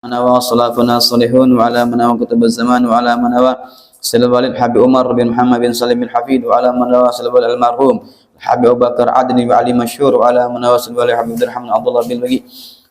Manawa salafuna salihun wa ala manawa kutub zaman wa ala manawa sallallahu alaihi Habib Umar bin Muhammad bin Salim bin Hafid wa ala manawa sallallahu alaihi almarhum Habib Abu Bakar Adni wa Ali Masyhur wa ala manawa sallallahu alaihi Habib Abdurrahman Abdullah bin Bagi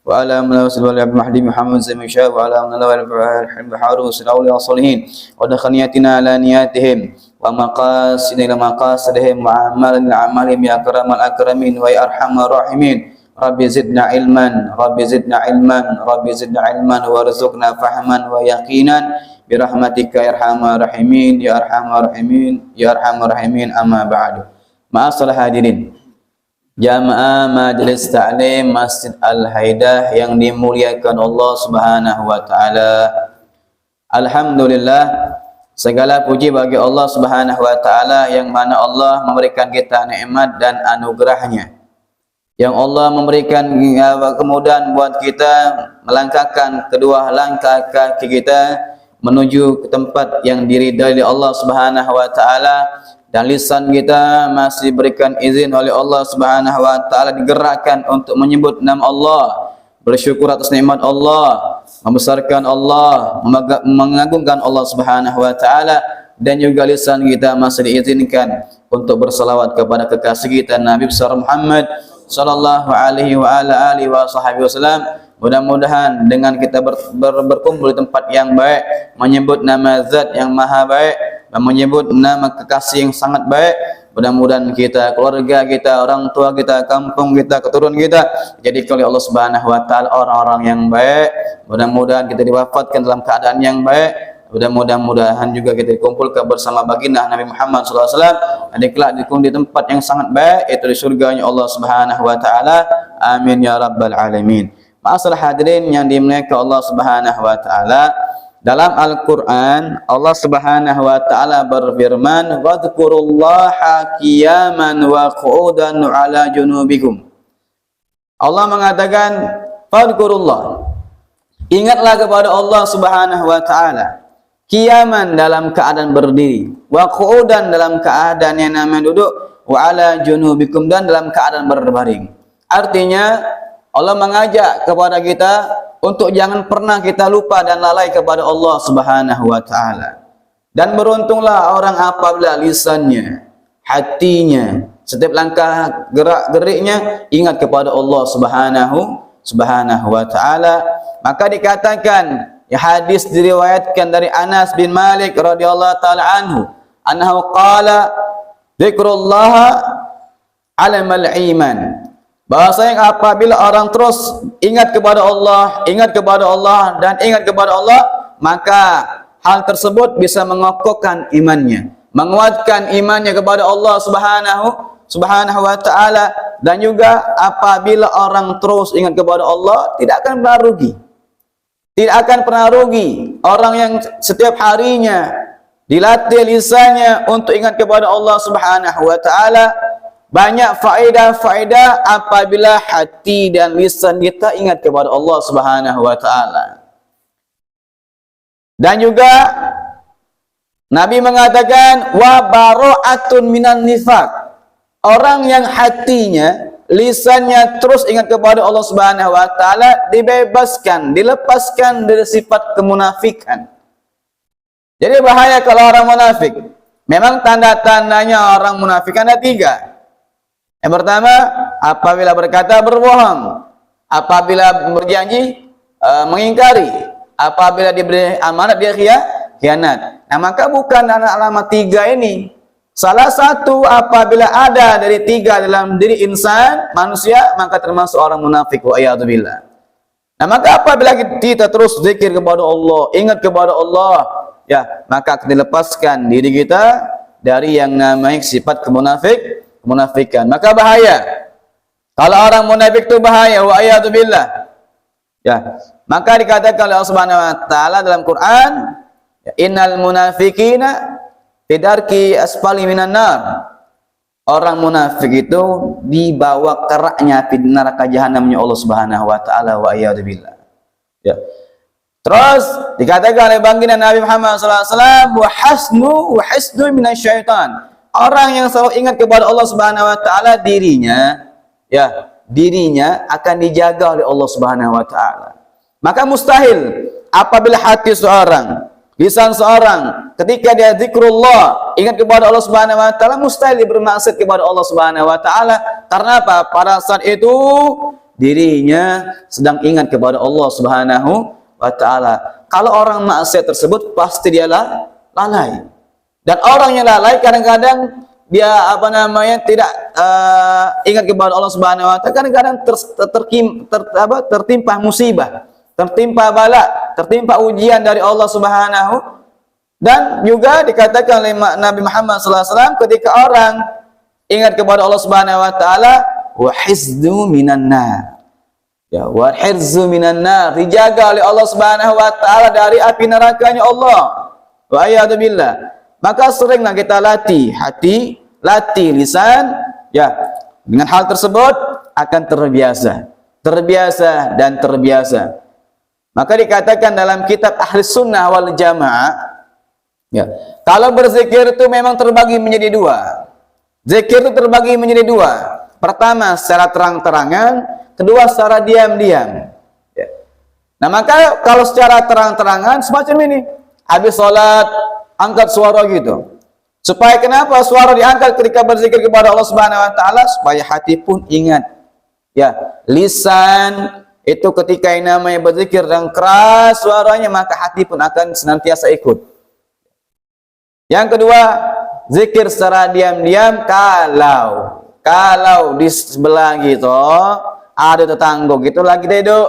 wa ala manawa sallallahu alaihi Mahdi Muhammad Zamin Syah wa ala manawa al-Habib Harun sallallahu alaihi salihin wa dakhaniyatina ala niyatihim wa maqasidina maqasidihim wa amalin ya akramal akramin wa ya arhamar rahimin. Rabbi zidna ilman, Rabbi zidna ilman, Rabbi zidna ilman warzuqna fahman wa yaqinan bi rahmatika ya arhamar rahimin ya arhamar rahimin ya arhamar rahimin amma ba'du. Ma'asal hadirin jamaah majlis ta'lim Masjid Al-Haidah yang dimuliakan Allah Subhanahu wa taala. Alhamdulillah, segala puji bagi Allah Subhanahu wa taala yang mana Allah memberikan kita nikmat dan anugerahnya. Yang Allah memberikan kemudahan buat kita melangkahkan kedua langkah kaki kita menuju ke tempat yang diridai oleh Allah Subhanahu wa taala, dan lisan kita masih berikan izin oleh Allah Subhanahu wa taala digerakkan untuk menyebut nama Allah, bersyukur atas nikmat Allah, membesarkan Allah, mengagungkan Allah Subhanahu wa taala, dan juga lisan kita masih diizinkan untuk bersalawat kepada kekasih kita Nabi besar Muhammad sallallahu alaihi wa ala alihi wa sahbihi wasallam. Mudah-mudahan dengan kita berkumpul di tempat yang baik, menyebut nama zat yang maha baik, dan menyebut nama kekasih yang sangat baik, mudah-mudahan kita, keluarga kita, orang tua kita, kampung kita, keturunan kita dijadikan oleh Allah Subhanahu wa taala orang-orang yang baik. Mudah-mudahan kita diwafatkan dalam keadaan yang baik. Mudah-mudahan juga kita dikumpulkan bersama baginda Nabi Muhammad SAW dan kelak dikumpul di tempat yang sangat baik, yaitu di surganya Allah Subhanahu wa taala. Amin ya rabbal alamin. Ma'asal hadirin yang dimuliakan Allah Subhanahu wa taala, dalam Al-Qur'an Allah Subhanahu wa taala berfirman, "Wadhkurullaha qiyaman wa qu'udan 'ala junubikum." Allah mengatakan, "Fadhkurullah." Ingatlah kepada Allah Subhanahu wa taala qiyaman dalam keadaan berdiri, wa qu'udan dalam keadaan yang namanya duduk, wa 'ala junubikum dan dalam keadaan berbaring. Artinya Allah mengajak kepada kita untuk jangan pernah kita lupa dan lalai kepada Allah Subhanahu wa taala. Dan beruntunglah orang apabila lisannya, hatinya, setiap langkah gerak-geriknya ingat kepada Allah Subhanahu wa taala. Maka dikatakan, ya, hadis diriwayatkan dari Anas bin Malik radhiyallahu taala anhu qala dzikrullah alamal iman, bahwasanya apabila orang terus ingat kepada Allah dan ingat kepada Allah, maka hal tersebut bisa mengokohkan imannya, menguatkan imannya kepada Allah Subhanahu wa taala. Dan juga apabila orang terus ingat kepada Allah, tidak akan pernah rugi. Tidak akan pernah rugi orang yang setiap harinya dilatih lisannya untuk ingat kepada Allah Subhanahu wa taala. Banyak faedah-faedah apabila hati dan lisan kita ingat kepada Allah Subhanahu wa taala. Dan juga Nabi mengatakan, wa bara'atun minan nifaq. Orang yang hatinya, lisannya terus ingat kepada Allah Subhanahu wa taala dibebaskan, dilepaskan dari sifat kemunafikan. Jadi bahaya kalau orang munafik. Memang tanda-tandanya orang munafik ada 3. Yang pertama, apabila berkata berbohong, apabila berjanji mengingkari, apabila diberi amanat dia khianat. Nah, maka bukan alamat 3 ini. Salah satu apabila ada dari 3 dalam diri insan, manusia, maka termasuk orang munafik, wa'iyadzubillah. Nah, maka apabila kita terus zikir kepada Allah, ingat kepada Allah, ya, maka akan dilepaskan diri kita dari yang namanya sifat kemunafikan. Maka bahaya. Kalau orang munafik itu bahaya, wa'iyadzubillah. Ya, maka dikatakan oleh Allah Subhanahu wa taala dalam Quran, innal munafiqina fidarki asfali minan nar. Orang munafik itu dibawa keraknya di neraka jahanamnya Allah Subhanahu wa taala, wa iyadzubillah. Ya. Terus dikatakan oleh baginda Nabi Muhammad sallallahu alaihi wasallam, wa hasnu minasyaitan. Orang yang selalu ingat kepada Allah Subhanahu wa taala, dirinya akan dijaga oleh Allah Subhanahu wa taala. Maka mustahil apabila hati seorang, lisan seorang ketika dia zikrullah, ingat kepada Allah Subhanahu wa taala, mustahil dia bermaksud kepada Allah Subhanahu wa taala. Karena apa? Pada saat itu dirinya sedang ingat kepada Allah Subhanahu wa taala. Kalau orang maksiat tersebut pasti dia lalai. Dan orang yang lalai kadang-kadang dia tidak ingat kepada Allah Subhanahu wa taala, kadang-kadang tertimpa musibah, tertimpa bala, tertimpa ujian dari Allah Subhanahu. Dan juga dikatakan oleh Nabi Muhammad SAW, ketika orang ingat kepada Allah Subhanahu wa taala, wa hizdu minan nar. Ya, wa hirzu minan nar, dijaga oleh Allah Subhanahu wa taala dari api nerakanya Allah. Wa a'yadu billah. Maka seringlah kita latih hati, latih lisan, ya. Dengan hal tersebut akan terbiasa dan terbiasa. Maka dikatakan dalam kitab Ahli Sunnah wal Jamaah, ya, kalau berzikir itu memang terbagi menjadi dua. Zikir itu terbagi menjadi dua. Pertama secara terang-terangan, kedua secara diam-diam. Ya. Nah maka kalau secara terang-terangan semacam ini, habis sholat angkat suara gitu. Supaya kenapa suara diangkat ketika berzikir kepada Allah Subhanahu wa taala? Supaya hati pun ingat. Ya, lisan itu ketika yang namanya berzikir dan keras suaranya, maka hati pun akan senantiasa ikut. Yang kedua, zikir secara diam-diam. Kalau di sebelah gitu ada tetangga gitu lagi duduk,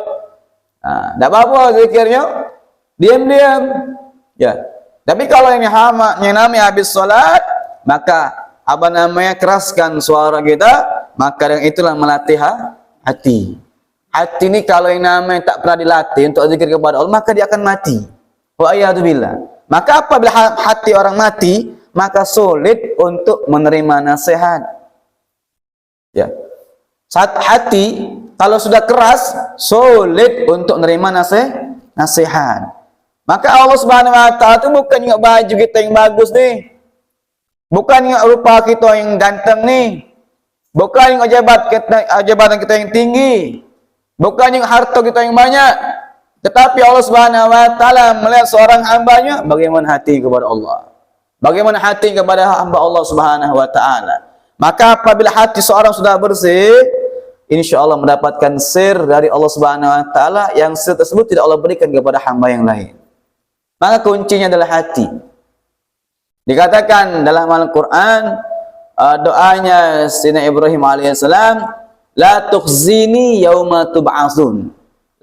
nah, tidak apa-apa zikirnya diam-diam. Ya. Tapi kalau yang namanya habis sholat, maka keraskan suara kita, maka yang itulah melatih hati. Hati ini kalau yang namanya tak pernah dilatih untuk zikir kepada Allah, maka dia akan mati. Wa a'yadu billah. Maka apabila hati orang mati, maka sulit untuk menerima nasihat. Ya. Saat hati kalau sudah keras, sulit untuk menerima nasihat. Maka Allah Subhanahu wa taala itu bukan ingat baju kita yang bagus nih. Bukan ingat rupa kita yang ganteng nih. Bukan ingat jabatan kita yang tinggi. Bukan ingat harta kita yang banyak. Tetapi Allah Subhanahu wa taala melihat seorang hambanya, bagaimana hati kepada Allah. Bagaimana hati kepada hamba Allah Subhanahu wa taala. Maka apabila hati seorang sudah bersih, insya Allah mendapatkan sir dari Allah Subhanahu wa taala, yang sir tersebut tidak Allah berikan kepada hamba yang lain. Maka kuncinya adalah hati. Dikatakan dalam Al-Quran, doanya Sayyidina Ibrahim alaihissalam, la tukhzini yauma tub'atsun,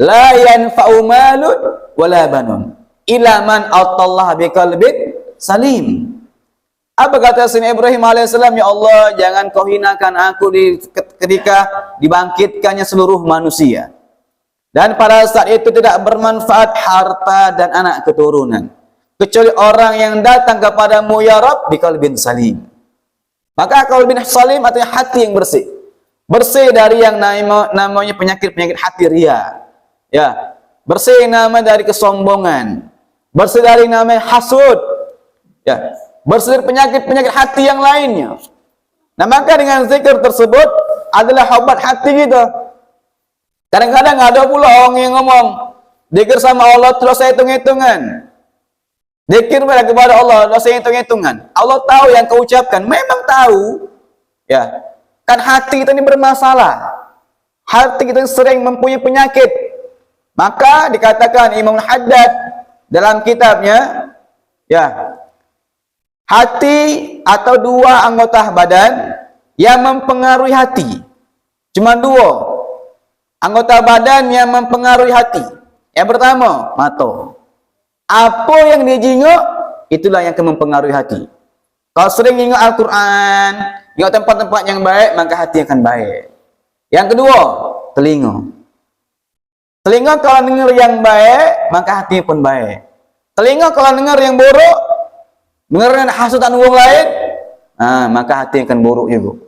la yanfa'u malun wala banun illa man atallaha biqalbin salim. Apa kata Sayyidina Ibrahim alaihissalam? Ya Allah, jangan kau hinakan aku ketika dibangkitkannya seluruh manusia. Dan pada saat itu tidak bermanfaat harta dan anak keturunan, kecuali orang yang datang kepadamu ya Rabb biqalbin salim. Maka qalbin salim artinya hati yang bersih. Bersih dari yang namanya penyakit-penyakit hati ria. Ya, bersih namanya dari kesombongan. Bersih dari namanya hasud. Ya, bersih dari penyakit-penyakit hati yang lainnya. Nah, maka dengan zikir tersebut adalah obat hati kita. Kadang-kadang ada pula orang yang ngomong, zikir sama Allah terus saya hitung-hitungan. Zikir kepada Allah terus saya hitung-hitungan. Allah tahu yang kau ucapkan, memang tahu. Ya, kan hati kita ini bermasalah. Hati kita sering mempunyai penyakit. Maka dikatakan Imam Haddad dalam kitabnya, ya, hati atau dua anggota badan yang mempengaruhi hati. Cuma dua anggota badan yang mempengaruhi hati. Yang pertama, mata. Apa yang dijenguk, itulah yang akan mempengaruhi hati. Kalau sering ingat Al-Quran, ingat tempat-tempat yang baik, maka hati akan baik. Yang kedua, telinga. Telinga kalau dengar yang baik, maka hati pun baik. Telinga kalau dengar yang buruk, dengar hasutan orang lain, maka hati akan buruk juga.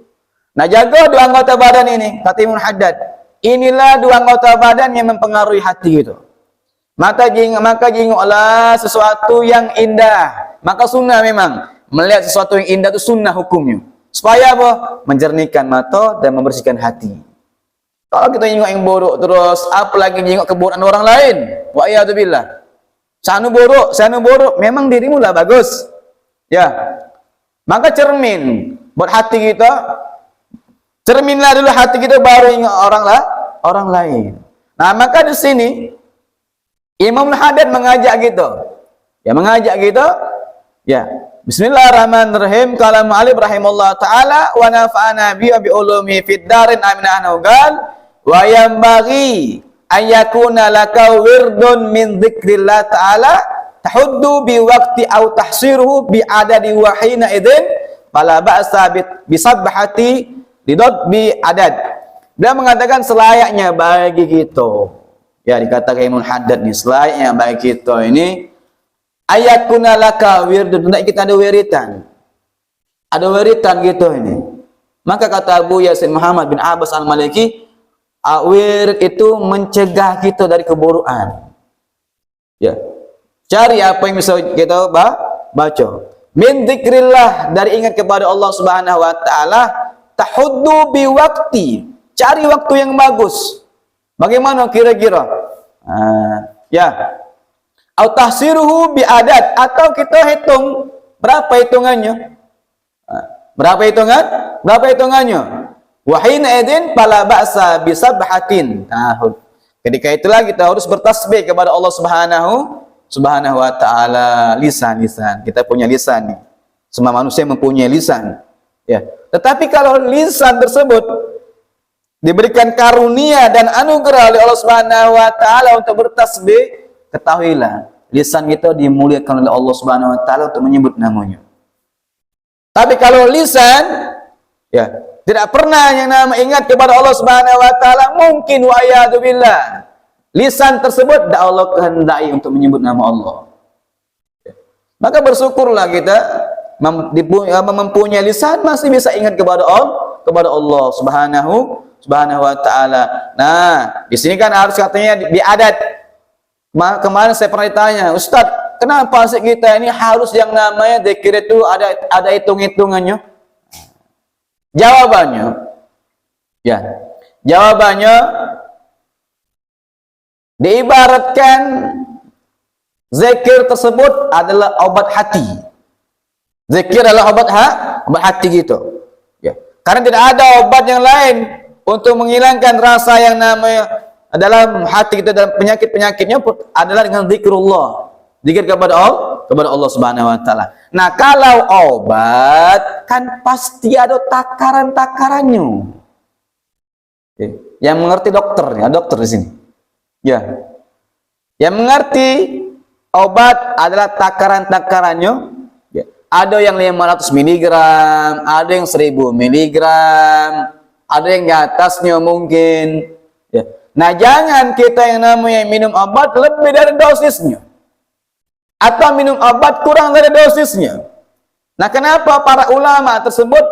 Nah, jaga dua anggota badan ini, kata Imam Haddad. Inilah dua anggota badan yang mempengaruhi hati itu. Maka jinguklah sesuatu yang indah. Maka sunnah memang melihat sesuatu yang indah itu sunnah hukumnya. Supaya apa? Menjernihkan mata dan membersihkan hati. Kalau kita nengok yang buruk terus, apalagi nengok keburukan orang lain. Wa iyadzubillah. Sana buruk, memang dirimu lah bagus. Ya. Maka cermin buat hati kita. Cerminlah dulu hati kita baru ingat orang lain. Nah, maka di sini Imam Al-Haddad mengajak kita. Ya, mengajak kita. Ya. Bismillahirrahmanirrahim. Qala Mu'allif rahimahullah taala wa nafa'ana bi ulumi fid darin amina anhu qala wa yanbaghi an yakuna laka wirdun min dzikrillah ta'ala tahuddu bi waqti aw tahsiruhu bi adadi wa hina idzin fala ba'sa bi sabbahati lidot bi adad. Dia mengatakan selayaknya bagi kita, ya dikatakan Imam Haddad nih, selayaknya bagi kita ini ayakuna laka wirdun, kita ada wiritan gitu ini. Maka kata Abu Yasin Muhammad bin Abbas al-Maliki, wirid itu mencegah kita dari keburukan. Ya, cari apa yang bisa kita baca. Min dzikrillah, dari ingat kepada Allah Subhanahu wa taala, tahuddu bi waqti, cari waktu yang bagus. Bagaimana kira-kira? Ya. Atau tahsiruhu bi adat, atau kita hitung berapa hitungannya? Berapa hitungannya? Wa hina idzin fala ba'sa bi sabhatin. Ketika itulah kita harus bertasbih kepada Allah Subhanahu wa taala. Lisan. Kita punya lisan nih. Semua manusia mempunyai lisan. Ya. Tetapi kalau lisan tersebut diberikan karunia dan anugerah oleh Allah Subhanahu wa taala untuk bertasbih, ketahuilah lisan kita dimuliakan oleh Allah Subhanahu wa taala untuk menyebut namanya. Tapi kalau lisan ya tidak pernah yang nama ingat kepada Allah Subhanahu wa taala, mungkin wa iyadzubillah lisan tersebut dah Allah kehendaki untuk menyebut nama Allah. Maka bersyukurlah kita mempunyai lisan masih bisa ingat kepada Allah Subhanahu wa taala. Nah, di sini kan harus katanya biadat. Kemarin saya pernah ditanya, Ustaz, kenapa sih kita ini harus yang namanya zikir itu ada hitung-hitungannya? Jawabannya diibaratkan zikir tersebut adalah obat hati. Zikir adalah obat hati gitu. Ya. Karena tidak ada obat yang lain untuk menghilangkan rasa yang namanya dalam hati kita, dalam penyakit-penyakitnya adalah dengan zikrullah. Zikir kepada Allah Subhanahu wa taala. Nah, kalau obat kan pasti ada takaran-takarannya. Yang mengerti dokternya, dokter di sini. Ya. Yang mengerti obat adalah takaran-takarannya. Ya. Ada yang 500 mg, ada yang 1000 mg, ada yang di atasnya mungkin. Ya. Nah, jangan kita yang namanya minum obat lebih dari dosisnya, atau minum obat kurang dari dosisnya. Nah, kenapa para ulama tersebut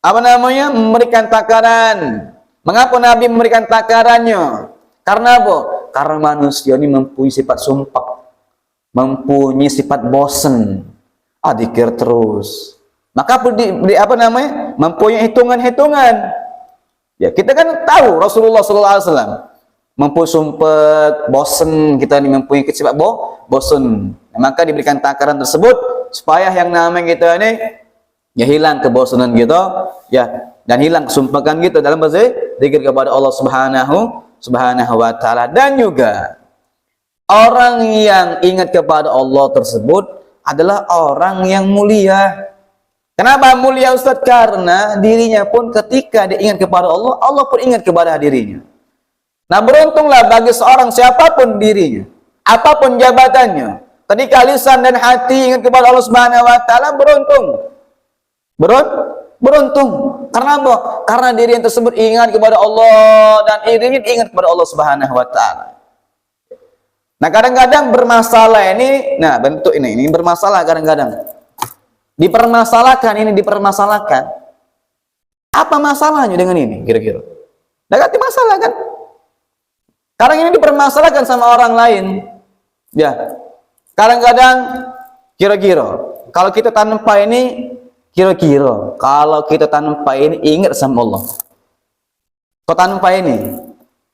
memberikan takaran? Mengapa Nabi memberikan takarannya? Karena apa? Karena manusia ini mempunyai sifat sumpah, mempunyai sifat bosan, dzikir terus. Maka mempunyai hitungan-hitungan. Ya, kita kan tahu Rasulullah SAW mempunyai sumpah, bosan, kita ini mempunyai sifat bosan. Maka diberikan takaran tersebut supaya yang namanya kita ini ya hilang kebosanan kita, ya, dan hilang kesumpahan kita dalam berzikir kepada Allah Subhanahu wa taala. Dan juga orang yang ingat kepada Allah tersebut adalah orang yang mulia. Kenapa mulia, Ustaz? Karena dirinya pun ketika dia ingat kepada Allah, Allah pun ingat kepada dirinya. Nah, beruntunglah bagi seorang siapapun dirinya, apapun jabatannya, ketika lisan dan hati ingat kepada Allah Subhanahu wa taala, beruntung. Karena apa? Karena diri yang tersebut ingat kepada Allah dan dirinya ingat kepada Allah Subhanahu wa taala. Nah, kadang-kadang bermasalah ini, nah bentuk ini bermasalah kadang-kadang. Dipermasalahkan. Apa masalahnya dengan ini kira-kira? Tidak masalah kan? Sekarang ini dipermasalahkan sama orang lain. Ya. Kadang-kadang kira-kira kalau kita tanpa ini, kira-kira kalau kita tanpa ini ingat sama Allah. kau tanpa ini,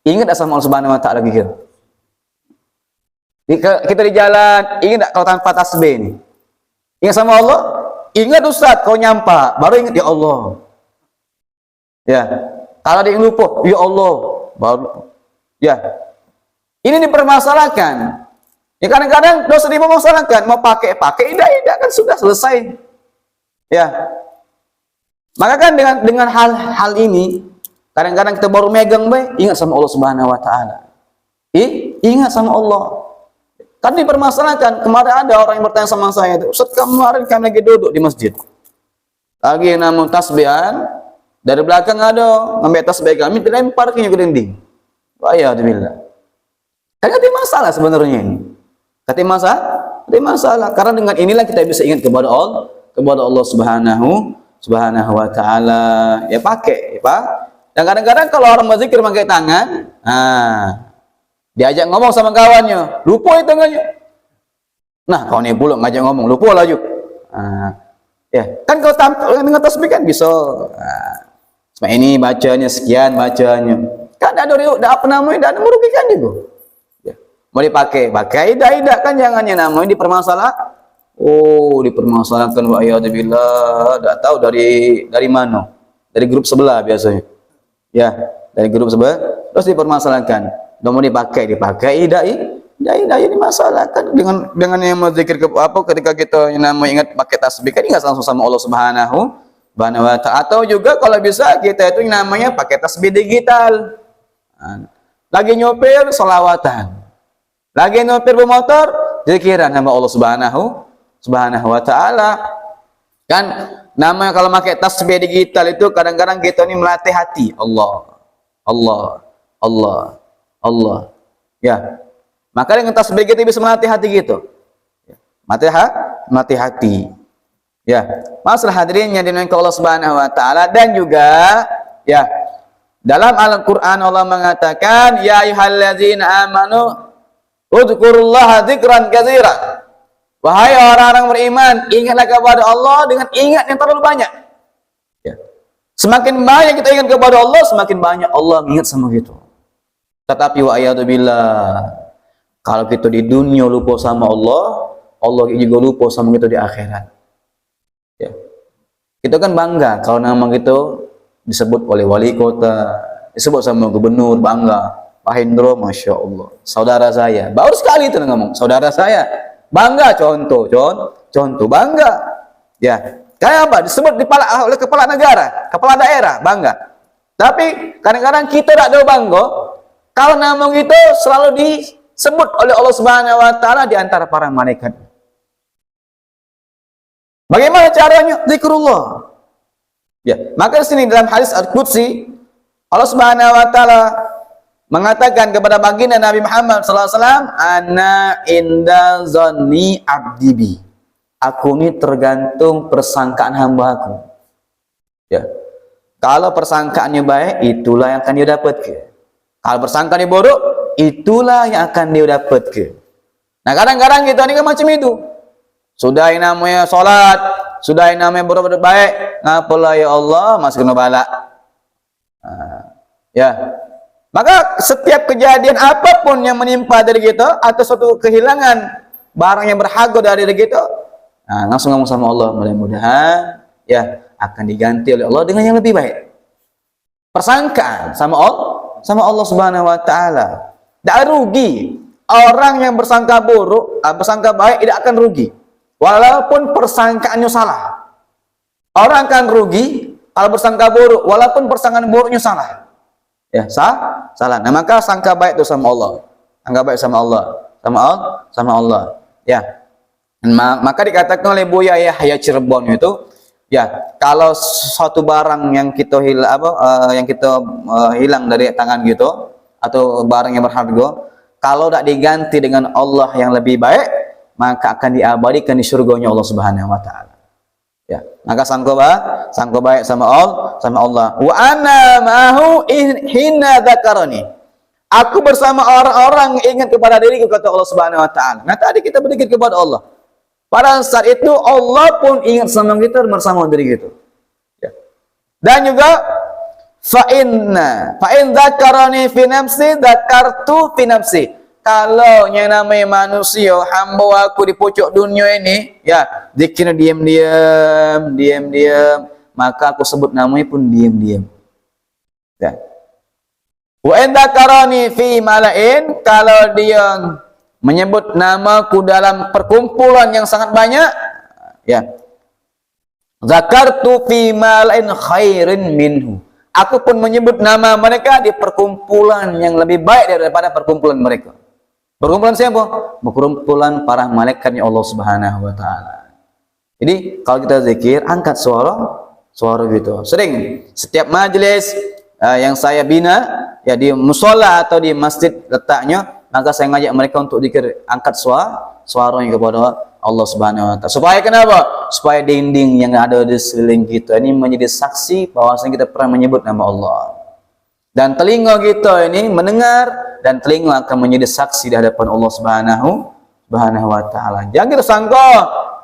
ingat tak sama Allah Subhanahu Wa Taala gitu? Kita di jalan, ingat tak kau tanpa tasbih ini? Ingat sama Allah? Ingat Ustaz, kau nyampa, baru ingat ya Allah. Ya, kalau ada yang lupa, ya Allah, baru ya. Ini dipermasalahkan. Ya kadang-kadang dosa dipermasalahkan, mau pakai tidak kan sudah selesai. Ya. Maka kan dengan hal ini, kadang-kadang kita baru megang baik, ingat sama Allah Subhanahu Wa Taala. Ingat sama Allah. Kan dipermasalahkan. Kemarin ada orang yang bertanya sama saya itu, Ustaz, kemarin kami lagi duduk di masjid, lagi namun tasbihan, dari belakang ada ngambil tasbih kami, dilemparnya ke dinding. Wa'iyadzubillah. Kan ada masalah sebenarnya ini. Kata masalah. Karena dengan inilah kita bisa ingat kepada Allah Subhanahu Wa Taala. Ya pakai, ya Pak. Dan kadang-kadang kalau orang berzikir pakai tangan, diajak ngomong sama kawannya, lupa itu tangannya. Nah, kawan ini pula ngajak ngomong, lupa laju. Ya, kan kalau dengan tasbih kan bisa. Semua ini bacanya sekian bacanya. Kan ada apa namanya? Ada merugikan juga. Ya. Mau dipakai tidak kan jangannya namanya dipermasalah. Oh, dipermasalahkan wa a'udzubillah, enggak tahu dari mana. Dari grup sebelah biasanya. Ya, dari grup sebelah terus dipermasalahkan. Mau dipakai tidak dimasalahkan dengan yang mau zikir ketika kita namanya ingat pakai tasbih kan ingat langsung sama Allah Subhanahu Wa Ta'ala. Atau juga kalau bisa kita itu namanya pakai tasbih digital. Lagi nyopir selawatan, lagi nyopir bermotor zikiran sama Allah Subhanahu Wa Ta'ala. Kan namanya kalau pakai tasbih digital itu kadang-kadang kita ini melatih hati. Allah. Ya. Maka dengan tasbih kita bisa melatih hati gitu. Melatih hati. Ya. Masalah hadirin yang dimuliakan Allah Subhanahu Wa Ta'ala. Dan juga ya, dalam Al-Qur'an Allah mengatakan, ya ayyuhallazina amanu udzukurullaha dzikran katsiran. Wahai orang-orang beriman, ingatlah kepada Allah dengan ingat yang terlalu banyak. Ya. Semakin banyak kita ingat kepada Allah, semakin banyak Allah ingat sama kita. Tetapi wa a'udzubillah, kalau kita di dunia lupa sama Allah, Allah juga lupa sama kita di akhirat. Ya. Kita kan bangga kalau nama kita disebut oleh wali kota, disebut sama gubernur, bangga. Pak Hendro, Masya Allah, saudara saya. Baru sekali itu ngomong, saudara saya. Bangga, contoh, bangga. Ya, kayak apa? Disebut oleh kepala negara, kepala daerah, bangga. Tapi kadang-kadang kita tidak ada bangga kalau nama itu selalu disebut oleh Allah Subhanahu Wa Ta'ala di antara para malaikat. Bagaimana caranya? Zikrullah. Ya, maka di sini dalam hadis Al-Qudsi Allah Subhanahu Wa Ta'ala mengatakan kepada baginda Nabi Muhammad SAW, ana inda zanni abdi bi. Aku ini tergantung persangkaan hamba-Ku. Ya. Kalau persangkaannya baik, itulah yang akan dia dapatkan. Kalau persangkaannya buruk, itulah yang akan dia dapatkan. Nah, kadang-kadang kita ini kan macam itu. Sudah yang namanya sholat, sudah yang namanya berbuat baik, ngapalah ya Allah masih kena bala. Ya. Maka setiap kejadian apapun yang menimpa dari kita atau suatu kehilangan barang yang berharga dari kita, langsung ngomong sama Allah, mudah-mudahan ya akan diganti oleh Allah dengan yang lebih baik. Persangkaan sama Allah Subhanahu Wa Ta'ala. Tidak rugi. Orang yang bersangka buruk, bersangka baik tidak akan rugi. Walaupun persangkaannya salah. Orang akan rugi kalau bersangka buruk, walaupun persangkaan buruknya salah. Ya, salah. Nah, maka sangka baik itu sama Allah. Sangka baik sama Allah. Sama Allah. Ya. Maka dikatakan oleh Buya Yahya Cirebon itu, ya, kalau suatu barang yang kita hilang dari tangan gitu atau barang yang berharga, kalau tidak diganti dengan Allah yang lebih baik, maka akan diabadikan di surganya Allah Subhanahu Wa Ta'ala. Ya, maka sangka baik sama Allah. Wa ana ma'ahu hina dzakarani. Aku bersama orang-orang yang ingat kepada diriku, kata Allah Subhanahu Wa Ta'ala. Nah, tadi kita berzikir kepada Allah. Pada saat itu Allah pun ingat sama kita bersama diri kita. Ya. Dan juga fa in dzakarani fi nafsi dzakartu fi nafsi. Kalau yang namanya manusia, hamba aku di pojok dunia ini, ya, zikirnya diam-diam, maka aku sebut namanya pun diam-diam. Ya. Wa in dzakarani fi mala'in, kalau dia menyebut namaku dalam perkumpulan yang sangat banyak, ya, zakartu fi mala'in khairin minhu. Aku pun menyebut nama mereka di perkumpulan yang lebih baik daripada perkumpulan mereka. Perkumpulan siapa? Perkumpulan para malaikatnya Allah Subhanahu wa taala. Jadi kalau kita zikir, angkat suara gitu. Sering setiap majelis yang saya bina, ya di mushola atau di masjid letaknya, maka saya ngajak mereka untuk zikir, angkat suaranya kepada Allah Subhanahu wa taala. Supaya kenapa? Supaya dinding yang ada di sekeliling kita ini menjadi saksi bahwasanya kita pernah menyebut nama Allah. Dan telinga kita ini mendengar, dan telinga akan menjadi saksi di hadapan Allah Subhanahu wa taala. Jangan kita sangka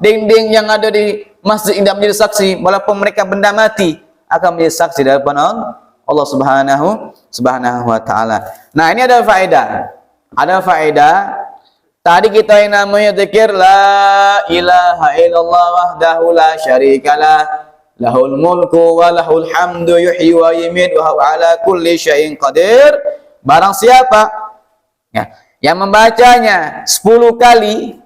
dinding yang ada di masjid tidak menjadi saksi, walaupun mereka benda mati akan menjadi saksi di hadapan Allah Subhanahu wa taala. Nah, ini ada faedah. Ada faedah. Tadi kita yang namanya zikir la ilaha illallah wahdahu la syarikalah, lahul mulku wa lahul hamdu yuhyi wa yumiitu wa huwa ala kulli syai'in qadir. Barang siapa ya yang membacanya 10 kali,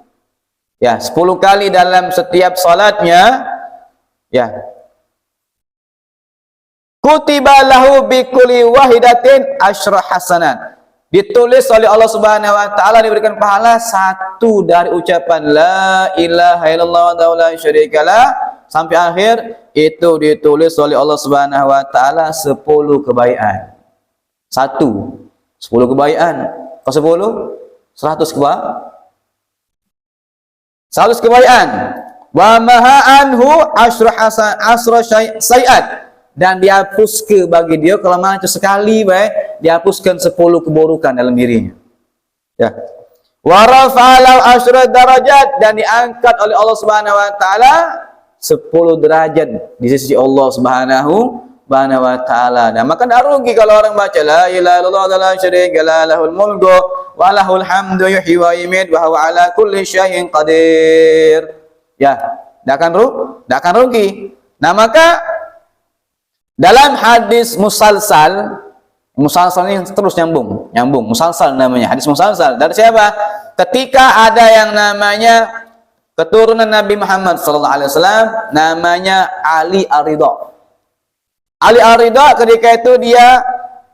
ya 10 kali dalam setiap salatnya, ya, kutiba lahu bi kulli wahidatin asyra hasanat. Ditulis oleh Allah Subhanahu wa taala, diberikan pahala 1 dari ucapan la ilaha illallah wa la syarikalah sampai akhir, itu ditulis oleh Allah Subhanahu wa taala 10 kebaikan. 1 10 kebaikan. Ke 10 100 kebaikan. 100 kebaikan. Wa maha anhu asyra hasan asra sayiat. Dan dihapuskan bagi dia kelemahan itu sekali, baik, dihapuskan 10 keburukan dalam dirinya. Ya. Wa rafa'alahu asyra darajat, dan diangkat oleh Allah Subhanahu wa taala 10 derajat di sisi Allah Subhanahu wa taala. Dan maka tidak rugi kalau orang baca la ilaha illallah wa la syarika lah, lahul mulku wa lahul hamdu yuhyi wa yumiitu wa huwa ala kulli syai'in qadir. Ya, tidak akan rugi. Nah, maka dalam hadis musalsal ini terus nyambung, musalsal namanya, hadis musalsal. Dari siapa? Ketika ada yang namanya keturunan Nabi Muhammad SAW, namanya Ali Ar-Ridha. Ali Ar-Ridha ketika itu dia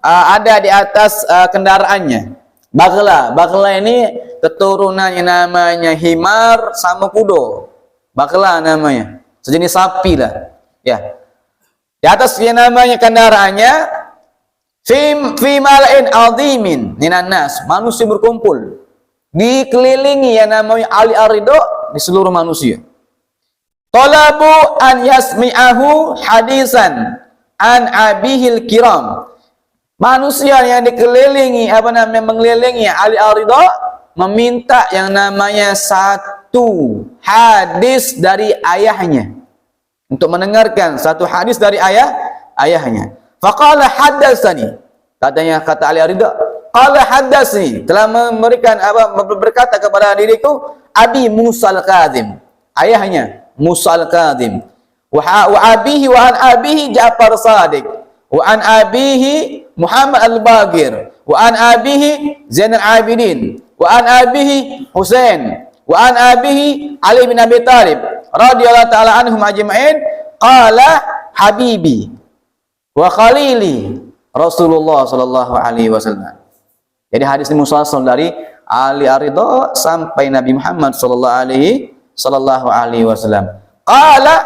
ada di atas kendaraannya, Bagla ini keturunannya namanya himar sama kudo. Bagla namanya, sejenis sapi lah, ya. Di atas yang namanya kendaraannya, fi mala'in azimin minan nas, manusia berkumpul, dikelilingi yang namanya Ali Ar-Ridha di seluruh manusia. Talabu an yasmi'ahu hadisan an abihil kiram. Manusia yang dikelilingi, mengelilingi Ali Ar-Ridha, meminta yang namanya 1 hadis dari ayahnya, untuk mendengarkan 1 hadis dari ayahnya. Faqala haddatsani, kata Ali Ar-Ridha, qala haddatsani, telah memberikan berkata kepada diriku Abi Musa Al-Kadzim, ayahnya Musa Al-Kadzim, wa abihi wa an abihi Ja'far Shadiq, wa an abihi Muhammad Al-Baqir, wa an abihi Zainal Abidin, wa an abihi Husain, wa an abihi Ali bin Abi Thalib radhiyallahu ta'ala anhum ajma'in, qala habibi wa khalili Rasulullah sallallahu alaihi wasallam. Jadi hadis ini musalsal dari Ali Ar-Ridha sampai Nabi Muhammad sallallahu alaihi wasallam. Qala,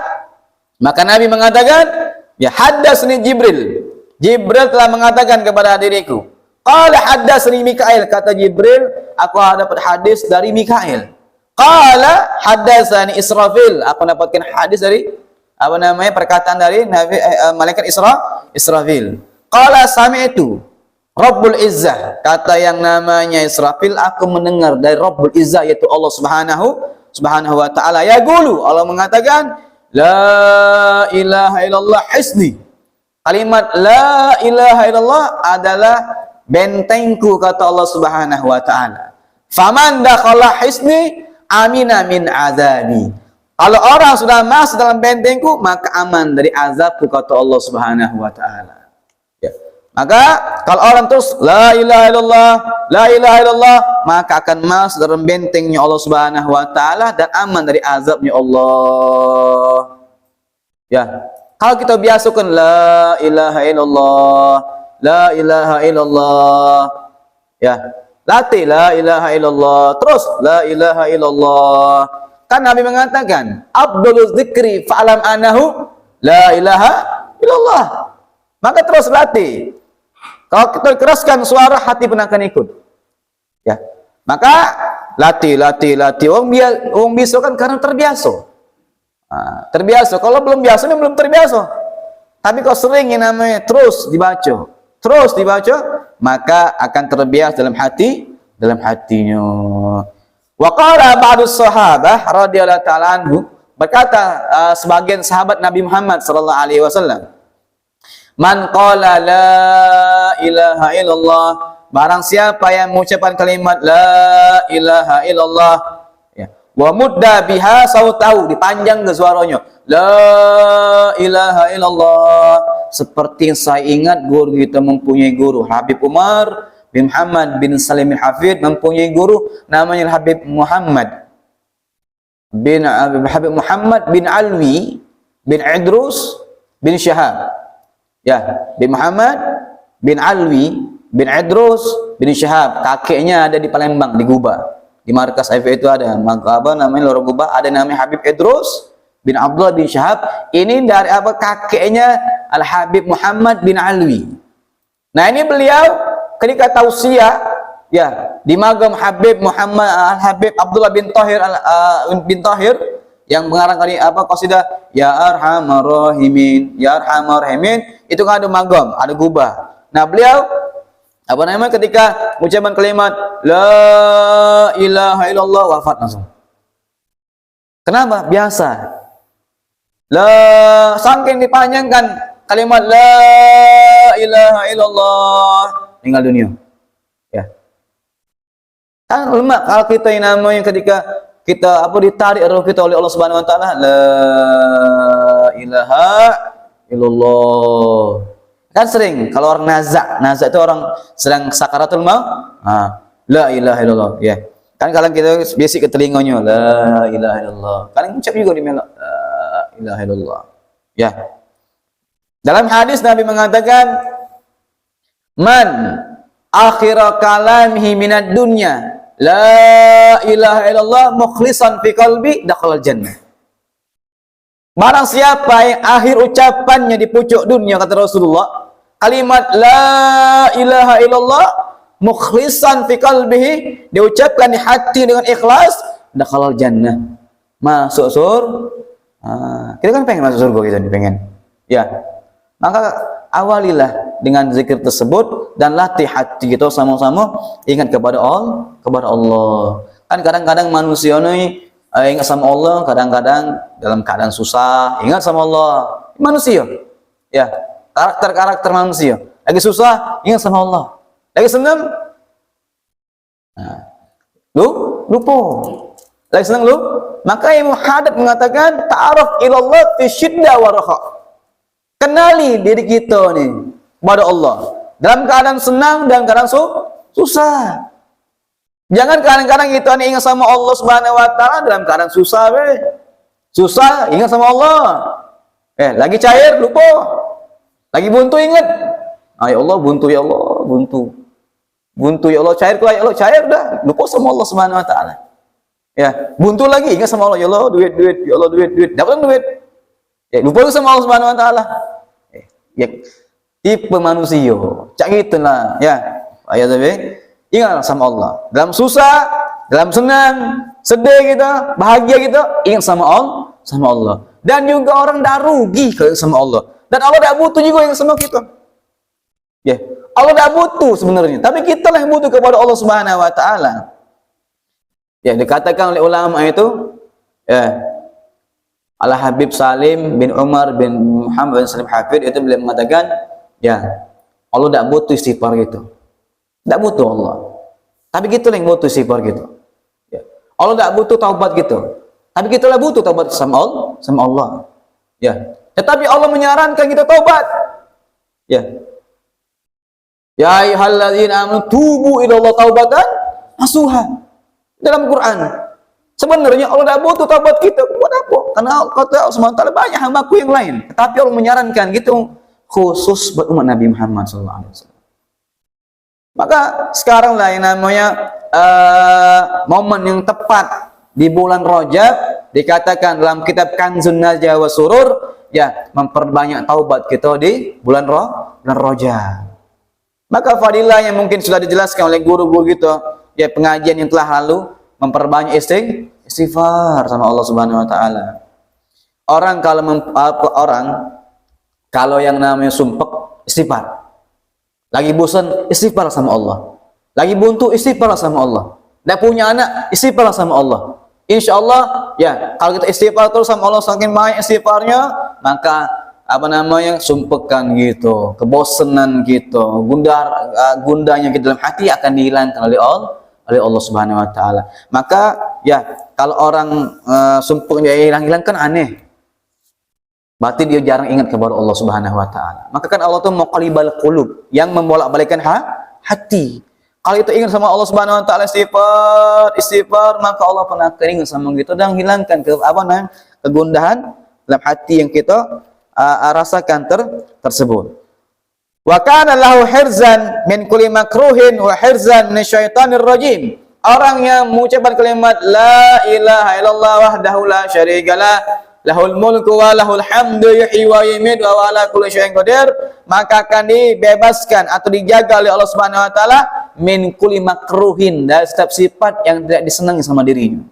maka Nabi mengatakan, ya haddatsni Jibril. Jibril telah mengatakan kepada diriku. Qala haddatsni Mikail, kata Jibril, aku dapat hadis dari Mikail. Qala haddatsani Israfil, aku dapatkan hadis dari perkataan dari Nabi malaikat Israfil. Qala sami'tu Rabbul Izzah, kata yang namanya Israfil, aku mendengar dari Rabbul Izzah, yaitu Allah Subhanahu wa taala. Ya gulu, Allah mengatakan la ilaha illallah hisni, Kalimat la ilaha illallah adalah bentengku, kata Allah Subhanahu wa taala. Faman dakhala hisni amina min azabi. Kalau orang sudah masuk dalam bentengku, maka aman dari azabku, kata Allah Subhanahu wa taala. Ya. Maka kalau orang terus la ilaha illallah, la ilaha illallah, maka akan masuk dalam bentengnya Allah Subhanahu wa taala dan aman dari azabnya Allah. Ya. Kalau kita biasakan la ilaha illallah, la ilaha illallah, ya, latih la ilaha illallah, terus la ilaha illallah. Kan Nabi mengatakan, Abdul zikri fa'alam anahu la ilaha illallah. Maka terus latih. Kalau kita keraskan suara, hati pun akan ikut. Ya, maka latih. Orang bisa kan karena terbiasa. Terbiasa. Kalau belum biasa, belum terbiasa. Tapi kalau sering yang namanya terus dibaca, maka akan terbiasa dalam hatinya. Wa qala ba'dus sahabah radhiyallahu ta'ala anhu, berkata sebagian sahabat Nabi Muhammad sallallahu alaihi wasallam, man qala la ilaha illallah, barang siapa yang mengucapkan kalimat la ilaha illallah, ya, wa mudda biha sautahu, dipanjang ke suaranya, la ilaha illallah, seperti yang saya ingat guru kita mempunyai guru Habib Umar bin Muhammad bin Salim al-Hafid, mempunyai guru namanya Habib Muhammad bin Alwi bin Idrus bin Syahab. Ya, bin Muhammad bin Alwi bin Idrus bin Syahab, kakeknya ada di Palembang, di Guba. Di markas FA itu ada namanya lorong Guba, ada namanya Habib Idrus bin Abdullah bin Syahab. Ini dari kakeknya Al-Habib Muhammad bin Alwi. Nah, ini beliau ketika tausiah, ya, di magam Habib Muhammad Al-Habib Abdullah bin Tahir yang mengarang qasidah ya arhamar rahimin, ya arhamar rahimin, itu kan ada magam, ada gubah. Nah, beliau ketika ucapan kalimat la ilaha illallah, wafat langsung. Kenapa? Biasa. Saking dipanjangkan kalimat la ilaha illallah, tinggal dunia. Ya. Kan lemak kalau kita yang namanya ketika kita ditarik roh kita oleh Allah Subhanahu wa taala, la ilaha illallah. Kan sering kalau orang nazak itu orang sedang sakaratul maut, la ilaha illallah, ya. Kan kalau kita bisik ke telinganya, la ilaha illallah. Kalian ucap juga di melok, la ilaha illallah. Ya. Dalam hadis Nabi mengatakan, man akhira kalamihi minad dunya la ilaha illallah mukhlishan fi qalbi dakhalal jannah. Barang siapa yang akhir ucapannya di pucuk dunia, kata Rasulullah, kalimat la ilaha illallah mukhlishan fi qalbihi, diucapkan di hati dengan ikhlas, dakhalal jannah, masuk surga. Kita kan pengen masuk surga, kita pengen. Ya. Maka awalilah dengan zikir tersebut dan latih hati kita sama-sama ingat kepada Allah. Kan kadang-kadang manusia ini ingat sama Allah, kadang-kadang dalam keadaan susah ingat sama Allah. Manusia, ya, karakter manusia. Lagi susah ingat sama Allah, lagi senang, lupa. Lagi senang Maka Imam Hadad mengatakan ta'aruf ilallah fi syiddah wa raha. Kenali diri kita nih kepada Allah dalam keadaan senang dan keadaan susah. Jangan kadang-kadang kita ingat sama Allah Subhanahu wa taala dalam keadaan susah, susah ingat sama Allah. Lagi cair lupa. Lagi buntu ingat. Ya Allah buntu, ya Allah buntu. Buntu ya Allah, cair ya Allah, cair dah. Lupa sama Allah Subhanahu wa taala. Ya, buntu lagi ingat sama Allah, ya Allah duit, ya Allah duit. Dapat duit. Ya, lupa sama Allah Subhanahu wa taala. Ya, tipe manusia. Cak gitulah, ya. Ayat tapi ingat sama Allah. Dalam susah, dalam senang, sedih kita, bahagia kita, ingat sama Allah. Dan juga orang dah rugi kalau sama Allah. Dan Allah dah butuh juga yang sama kita. Ya, Allah dah butuh sebenarnya, tapi kita lah yang butuh kepada Allah Subhanahu wa taala. Ya, dikatakan oleh ulama itu, ya, Al-Habib Salim bin Umar bin Muhammad bin Salim Hafid itu beliau mengatakan, ya, Allah tidak butuh istighfar gitu. Tidak butuh Allah. Tapi kita yang butuh istighfar gitu. Ya. Allah tidak butuh taubat gitu. Tapi kita lah butuh taubat sama Allah. Ya. Tetapi Allah menyarankan kita taubat. Ya. Ya ayyuhalladzina amanu tubu ilallah taubatan nasuha. Dalam Quran. Sebenarnya Allah tidak butuh taubat kita. Buat apa? Karena kata Allah SWT banyak hambaku yang lain. Tetapi Allah menyarankan gitu khusus buat umat Nabi Muhammad SAW. Maka sekarang lah yang namanya momen yang tepat di bulan Rajab, dikatakan dalam kitab Kanzun Najwa wa Surur, ya, memperbanyak taubat kita di bulan Rajab. Maka fadilah yang mungkin sudah dijelaskan oleh guru-guru gitu, ya, pengajian yang telah lalu, memperbanyak istighfar sama Allah Subhanahu wa taala. Orang kalau yang namanya sumpek istighfar. Lagi bosan istighfar sama Allah. Lagi buntu istighfar sama Allah. Tidak punya anak istighfar sama Allah. Insyaallah, ya, kalau kita istighfar terus sama Allah, saking banyak istighfarnya, maka sumpekkan gitu, kebosanan gitu, gundanya kita dalam hati akan dihilangkan oleh Allah Subhanahu wa taala. Maka, ya, kalau orang sumpah dia hilang kan aneh. Berarti dia jarang ingat kepada Allah Subhanahu wa taala. Maka kan Allah itu muqallibal qulub, yang membolak-balikkan hati. Kalau itu ingat sama Allah Subhanahu wa taala, istighfar, maka Allah pernah ingat sama kita dan hilangkan kegundahan dalam hati yang kita rasakan tersebut. Wa kana lahu hirzan min kulli makruhin wa hirzan minasyaitonir rajim. Orang yang mengucapkan kalimat la ilaha illallah wahdahu la syarikalah lahul mulku wa lahul hamdu yuhyi wa yumiitu wa ala kulli syai'in qadir, maka akan dibebaskan atau dijaga oleh Allah Subhanahu wa taala min kulli makruhin, dari setiap sifat yang tidak disenangi sama dirinya.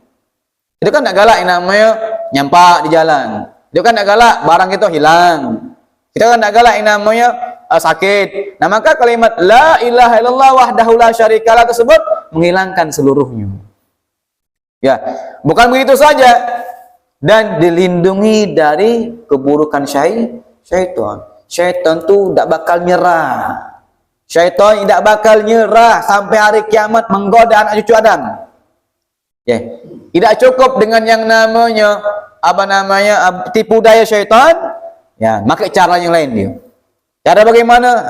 Itu kan enggak galak yang namanya nyampak di jalan. Itu kan enggak galak barang itu hilang. Itu kan enggak galak yang namanya sakit. Nah, maka kalimat la ilaha illallah wahdahu la syarikalah tersebut menghilangkan seluruhnya. Ya, bukan begitu saja, dan dilindungi dari keburukan syaitan. Syaitan itu tidak bakal nyerah. Syaitan tidak bakal nyerah sampai hari kiamat menggoda anak cucu Adam. Ya, tidak cukup dengan yang namanya tipu daya syaitan. Ya, maka cara yang lain dia. Cara bagaimana?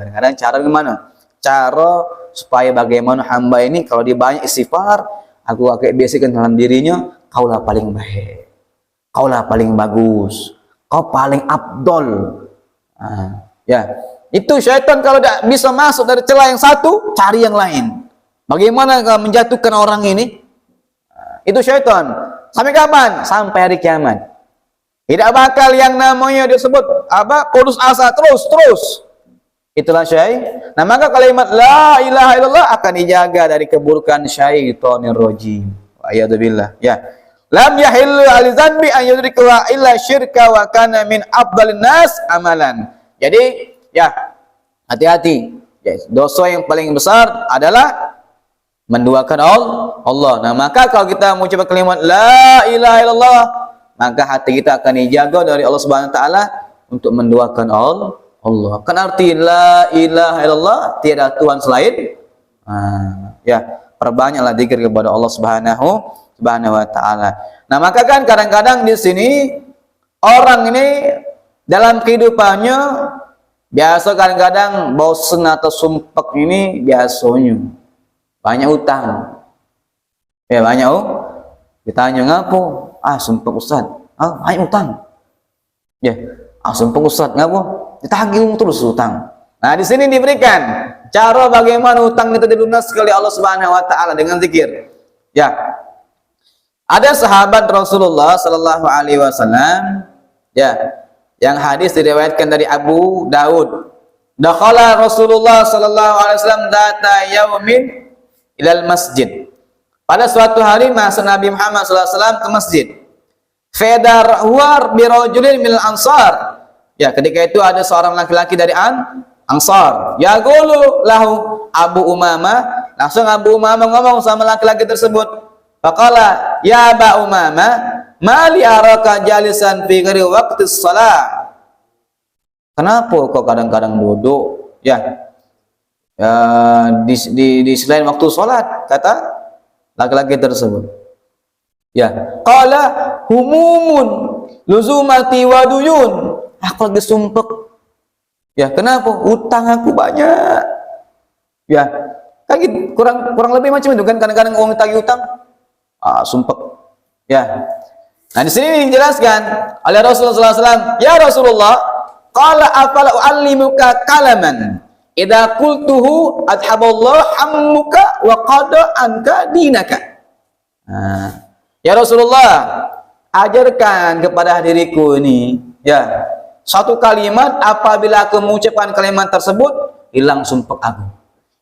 Kadang-kadang cara bagaimana? Cara supaya bagaimana hamba ini kalau dia banyak istighfar, aku akan biasakan dalam dirinya, kaulah paling baik, kaulah paling bagus, kau paling abdol. Ya, itu syaitan kalau tidak bisa masuk dari celah yang satu, cari yang lain. Bagaimana kalau menjatuhkan orang ini? Itu syaitan. Sampai kapan? Sampai hari kiamat. Tidak bakal yang namanya disebut putus asa terus. Itulah syaitan. Nah, maka kalimat la ilaha illallah akan dijaga dari keburukan syaitonir rajim. Wa a'udzubillah. Ya. Lam yahillu al-dzanbi an yudrika illa syirka wa kana min afdhalin nas amalan. Jadi, ya, hati-hati. Ya, dosa yang paling besar adalah menduakan Allah. Nah, maka kalau kita mengucapkan kalimat la ilaha illallah, maka hati kita akan dijaga dari Allah Subhanahu wa taala untuk menduakan Allah. Kan arti la ilaha illallah, tiada Tuhan selain. Ya, perbanyaklah zikir kepada Allah Subhanahu wa taala. Nah, maka kan kadang-kadang di sini orang ini dalam kehidupannya biasa kadang-kadang bosan atau sumpek ini biasanya banyak utang. Ya, banyak ditanya ngapo? Sumpah Ustaz, banyak utang. Ya, sumpah Ustaz, ngapa? Ditagih terus utang. Nah, di sini diberikan cara bagaimana utang itu dilunasi oleh Allah Subhanahu wa taala dengan zikir. Ya. Ada sahabat Rasulullah sallallahu alaihi wasallam, ya, yang hadis diriwayatkan dari Abu Daud. Dakhala Rasulullah sallallahu alaihi wasallam data yaumin ilal masjid. Pada suatu hari masuk Nabi Muhammad SAW ke masjid. Fedar huar birojulin minal ansar. Ya, ketika itu ada seorang laki-laki dari Ansar. Ya qulu lahu Abu Umamah. Langsung Abu Umamah ngomong sama laki-laki tersebut. Faqala ya Aba Umamah, mali araka jalisan fi ghairi waqtis shalah. Kenapa kau kadang-kadang duduk ya, di selain waktu salat, kata laki-laki tersebut. Ya, qala humumun luzumati waduyun. Aku lagi sumpek. Ya, kenapa? Utang aku banyak. Ya, kan gitu, kurang lebih macam itu kan, kadang-kadang orang tagih utang, sumpek. Ya. Nah, di sini dijelaskan oleh Rasulullah SAW, ya Rasulullah, qala afala uallimuka kalaman idza qultuhu adhaballahu hammuka wa qada anka dinaka. Nah, ya Rasulullah, ajarkan kepada diriku ini ya satu kalimat, apabila aku mengucapkan kalimat tersebut hilang sumpah aku,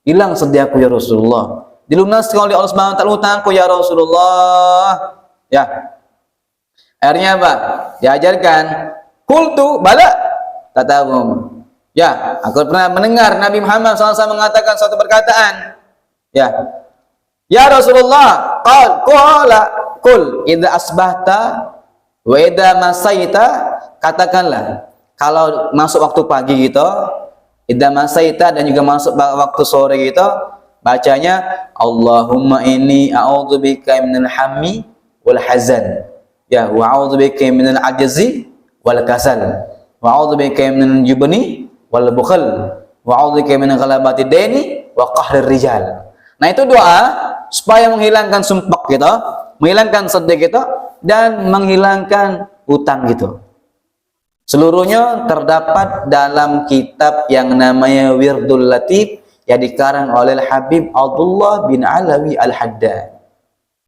hilang sediaku ya Rasulullah, dilunaskan oleh Allah Subhanahu wa taala utangku ya Rasulullah. Ya. Akhirnya apa? Diajarkan, qultu bala, kata ya, aku pernah mendengar Nabi Muhammad SAW mengatakan suatu perkataan. Ya. Ya Rasulullah, qul idza asbahta wa idza masaita, katakanlah kalau masuk waktu pagi gitu, idza masaita, dan juga masuk waktu sore gitu, bacanya Allahumma inni a'udzubika minal hammi wal hazan. Ya, wa a'udzubika minal ajzi wal kasal. Wa a'udzubika minal jubni wal bukhl. Wa a'udzubika min ghalabati daini wa qahrir rijal. Nah, itu doa supaya menghilangkan sumpah gitu, menghilangkan sedih gitu, dan menghilangkan utang gitu. Seluruhnya terdapat dalam kitab yang namanya Wirdul Latif yang dikarang oleh Habib Abdullah bin Alawi Al-Haddad.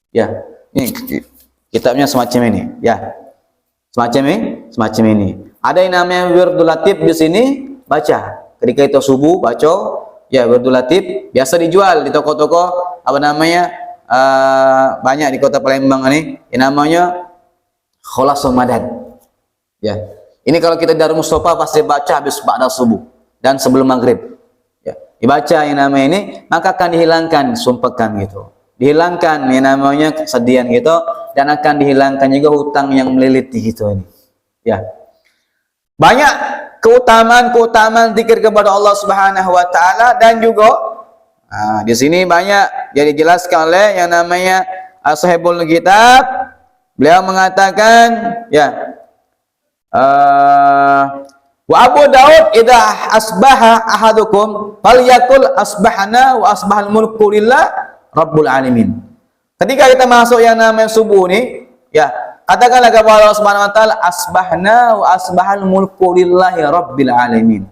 Ya, ini kitabnya semacam ini, ya. Semacam ini. Ada yang namanya Wirdul Latif di sini, baca. Ketika itu subuh baca, ya Wirdul Latif, biasa dijual di toko-toko apa namanya? Banyak di kota Palembang ini, yang namanya Khulasul Madad. Ya. Ini kalau kita dari Mustafa pasti baca habis ba'da subuh dan sebelum maghrib. Ya, dibaca yang namanya ini, maka akan dihilangkan sumpahkan gitu. Dihilangkan yang namanya kesedihan gitu, dan akan dihilangkan juga hutang yang meliliti gitu ini. Ya. Banyak keutamaan zikir kepada Allah Subhanahu wa taala, dan juga di sini banyak jadi dijelaskan oleh yang namanya Sahibul Kitab. Beliau mengatakan ya, wa Abu Daud idza asbaha ahadukum falyakul asbahna wa asbahal mulku lillah rabbul alamin. Ketika kita masuk yang namanya subuh ini, ya, katakanlah kepada Allah Subhanahu wa taala, asbahna wa asbahal mulku lillahi rabbil alamin.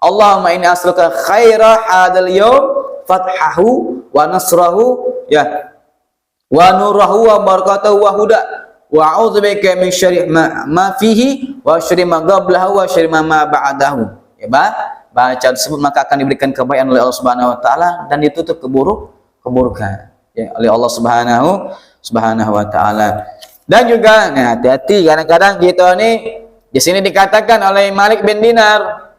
Allahumma inni as'aluka khaira hadzal yaum fathahu wa nasrahu, ya, wa nurahu wa barakatuhu wa huda, wa a'udzubika min syarri ma fihi wa syarri ma qablahu wa syarri ma ba'dahu. Ya, baca tersebut maka akan diberikan kebaikan oleh Allah Subhanahu wa taala dan ditutup keburukan ya oleh Allah Subhanahu wa taala. Dan juga nah, hati-hati kadang-kadang kita ini di sini dikatakan oleh Malik bin Dinar,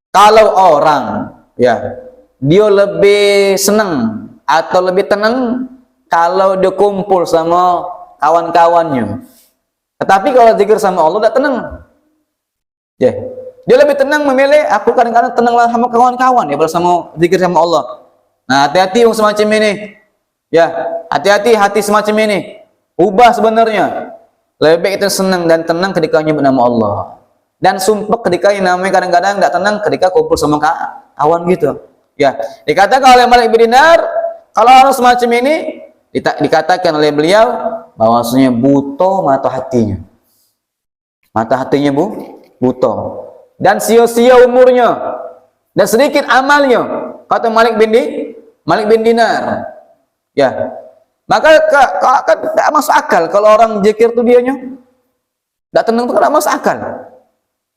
kalau orang ya dia lebih senang atau lebih tenang kalau dia kumpul sama kawan-kawannya. Tetapi kalau zikir sama Allah tidak tenang. Ya, dia lebih tenang memilih aku kadang-kadang tenanglah sama kawan-kawan ya bersama zikir sama Allah. Nah, hati-hati yang semacam ini. Ya, hati-hati hati semacam ini. Ubah sebenarnya. Lebih baik itu senang dan tenang ketika menyebut nama Allah. Dan sumpah ketika yang namanya kadang-kadang tidak tenang ketika kumpul sama kawan gitu. Ya, dikatakan oleh Malik bin Dinar, kalau orang semacam ini dikatakan oleh beliau bahwasanya buta mata hatinya. Mata hatinya buta. Dan sia-sia umurnya. Dan sedikit amalnya. Kata Malik bin Dinar. Ya. Maka kan tidak masuk akal kalau orang zikir itu dianya tidak tenang, itu tidak masuk akal.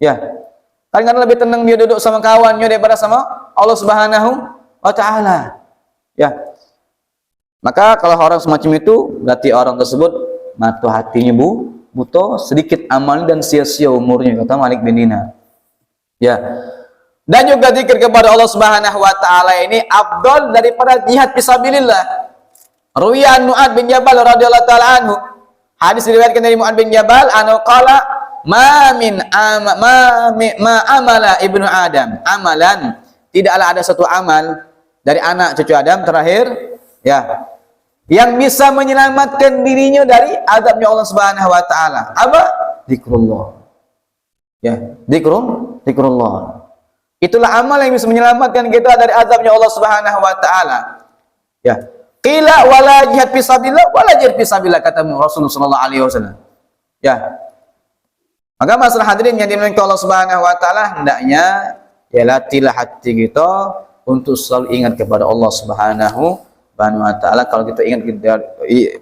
Ya. Kadang-kadang lebih tenang dia duduk sama kawannya daripada sama Allah Subhanahu wa taala. Ya. Maka kalau orang semacam itu berarti orang tersebut mata hatinya buta, sedikit amal dan sia-sia umurnya, kata Malik bin Dinar. Ya. Dan juga zikir kepada Allah Subhanahu wa taala ini afdal daripada jihad fisabilillah. Ruwiyan Mu'ad bin Jabal radhiyallahu taala anhu, Hadis diriwayatkan dari Mu'adz bin Jabal anu qala ma amala ibnu Adam amalan, tidaklah ada satu amal dari anak cucu Adam terakhir ya yang bisa menyelamatkan dirinya dari azabnya Allah Subhanahu wa taala. Apa? Zikrullah. Ya, zikrullah. Itulah amal yang bisa menyelamatkan kita dari azabnya Allah Subhanahu wa taala. Ya. Qila wala jihad fi sabilillah wala jihad fi sabilillah, kata Rasulullah sallallahu alaihi wasallam. Ya. Maka masalah hadirin yang dimuliakan Allah Subhanahu wa taala, hendaknya ya latihlah hati kita untuk selalu ingat kepada Allah Subhanahu wa taala. Kalau kita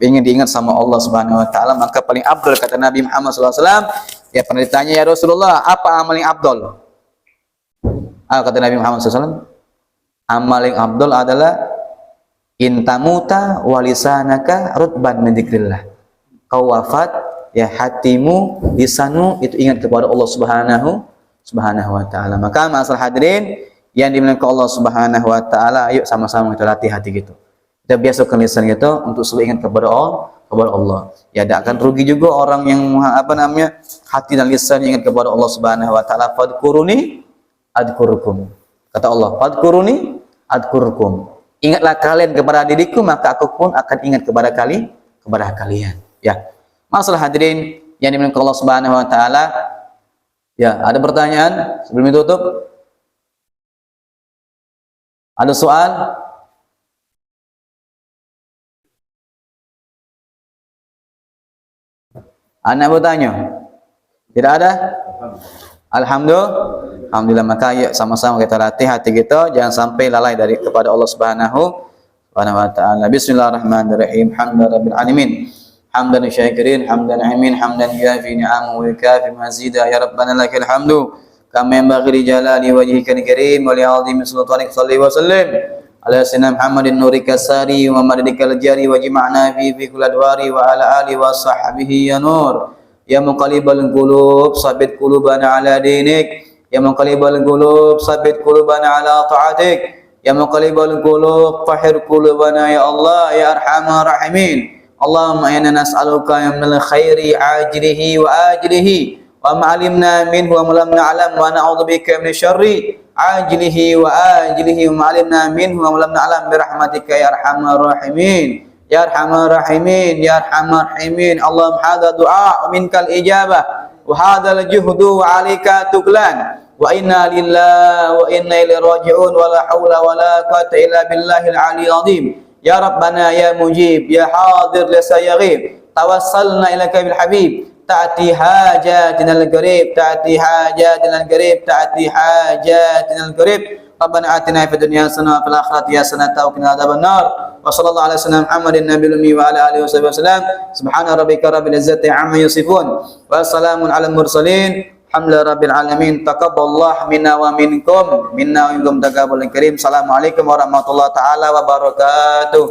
ingin diingat sama Allah Subhanahu wa taala, maka paling afdal kata Nabi Muhammad sallallahu alaihi wasallam, ya pernah ditanya, ya Rasulullah, apa amal yang afdal? Kata Nabi Muhammad sallallahu alaihi wasallam, amal yang afdal adalah intamuta walisanaka rutban min dzikrillah. Kau wafat, ya hatimu, lisanu itu ingat kepada Allah Subhanahu wa taala. Maka masalah hadirin yang dimuliakan Allah Subhanahu wa taala, ayo sama-sama kita latih hati gitu. Kita biasakan lisan kita untuk selalu ingat kepada Allah. Ya, tidak akan rugi juga orang yang hati dan lisan ingat kepada Allah Subhanahu wa taala. Fadkuruni adkurukum. Kata Allah, fadkuruni adkurukum. Ingatlah kalian kepada diriku, maka aku pun akan ingat kepada kalian. Ya. Masalah hadirin yang dimuliakan Allah Subhanahu wa taala. Ya, ada pertanyaan sebelum ditutup? Ada soal? Anak bertanya? Tidak ada? Alhamdulillah. Maka yuk sama-sama kita latih hati kita, jangan sampai lalai dari kepada Allah Subhanahu wa taala. Bismillahirrahmanirrahim. Hamdalillahirabbil alamin. Hamdan syakirin, hamdan amin, hamdan yafi ni'amahu wa kafi mazida, ya rabbana lakal hamdu kama yanbaghi li jalali wajhikal karim wa li 'azimi sultanik. Shalli wa sallim ala sayyidina Muhammadin nurika sari wa madadikal jari wa jima'na fi kulli adwari wa ala alihi wa sahbihi ya nur. Ya muqallibal qulub sabbit qulubana ala dinik, ya muqallibal qulub sabbit qulubana ala ta'atik, ya muqallibal qulub tahhir qulubana ya Allah ya arhamar rahimin. Allahumma inna nas'aluka minal khairi ajlihi wa ajlihi wa ma 'alimna minhu wa ma lam na'lam wa na'udzubika min syarri ajlihi wa ajlihi wa ma 'alimna minhu wa ma lam na'lam bi rahmatika ya arhamar rahimin. Ya arhamar rahimin, ya arhamar rahimin. Allahumma hadza du'a wa minkal ijabah wa hadzal juhdu wa 'alaika tuklan wa inna lillahi wa inna ilaihi raji'un wa la haula wa la quwwata illa billahil 'aliyyil 'azim. Ya Rabbana ya Mujib ya Hadir laysa yaghib, tawassalna ilaika bil habib ta'ti hajatina al-qarib, ta'ti hajatina al-qarib, ta'ti hajatina al-qarib. Rabbana atina fid dunya hasanah wa fil akhirati hasanah wa qina adzaban nar. Wa sallallahu ala sayyidina Muhammadin nabiyil ummi wa ala alihi wasallam. Subhana rabbika rabbil izzati amma yasifun wa salamun alal mursalin. Alhamdulillah rabbil alamin. Taqabbalallahu minna wa minkum taqabbalan karim. Assalamualaikum warahmatullahi taala wabarakatuh.